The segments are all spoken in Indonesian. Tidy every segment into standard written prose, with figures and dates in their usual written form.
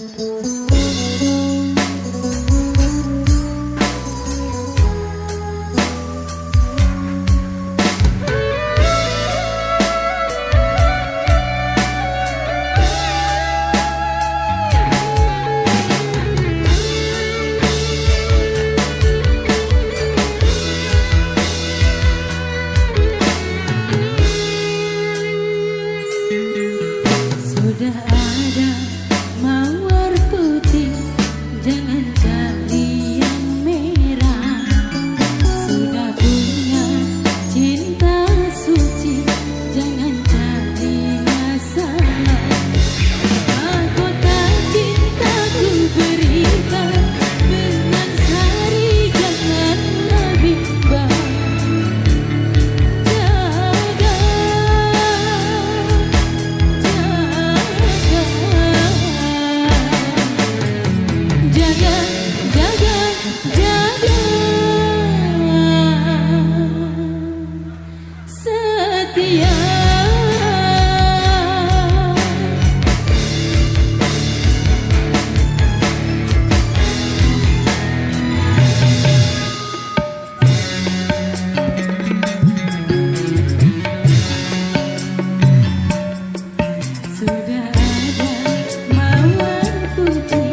Sudah ada mawar putih, jangan cari yang merah. Sudah punya cinta suci, jangan cari masalah. Mahkota cintaku berikan, benang sari janganlah bimbang. Sudah ada mawar putih,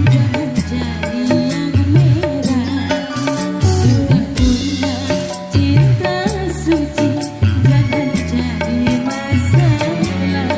jangan cari yang merah. Sudah punya cinta suci, jangan cari masalah.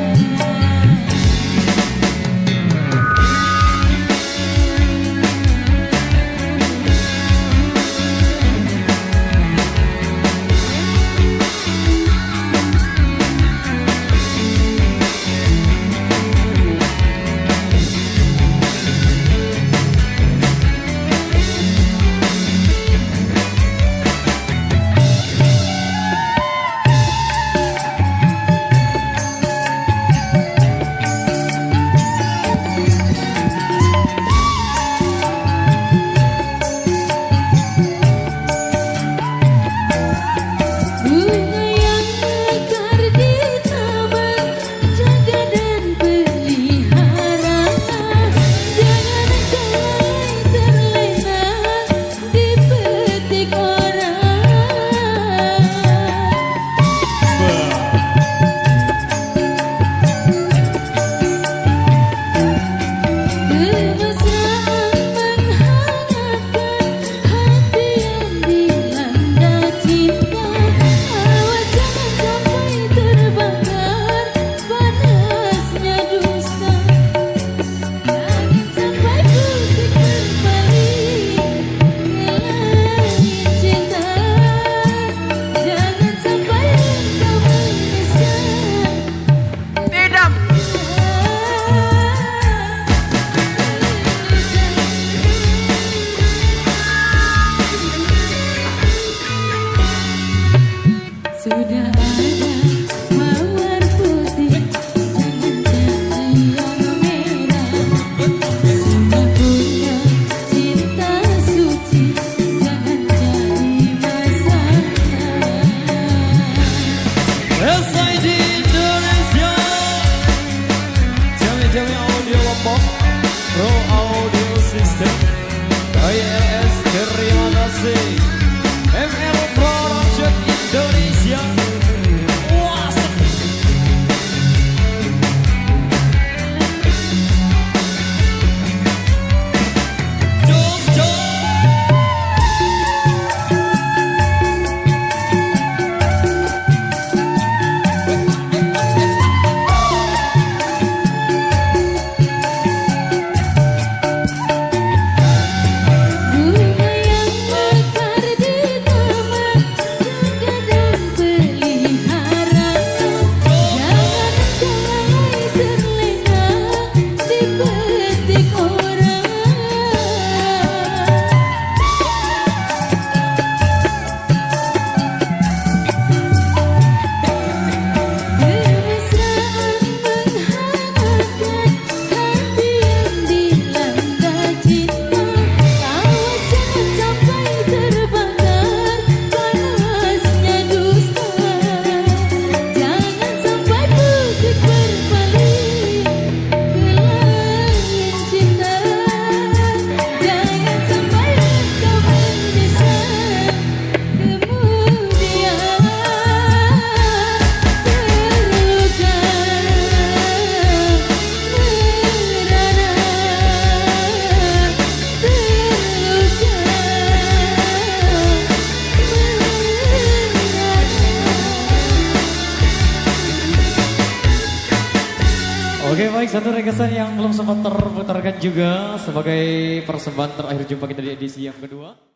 SID Indonesia, Jami Audio Lombok, Pro Audio System, ILS, terima kasih. ML Production Indonesia. Oke baik, satu requestan yang belum sempat terputarkan juga sebagai persembahan terakhir jumpa kita di edisi yang kedua.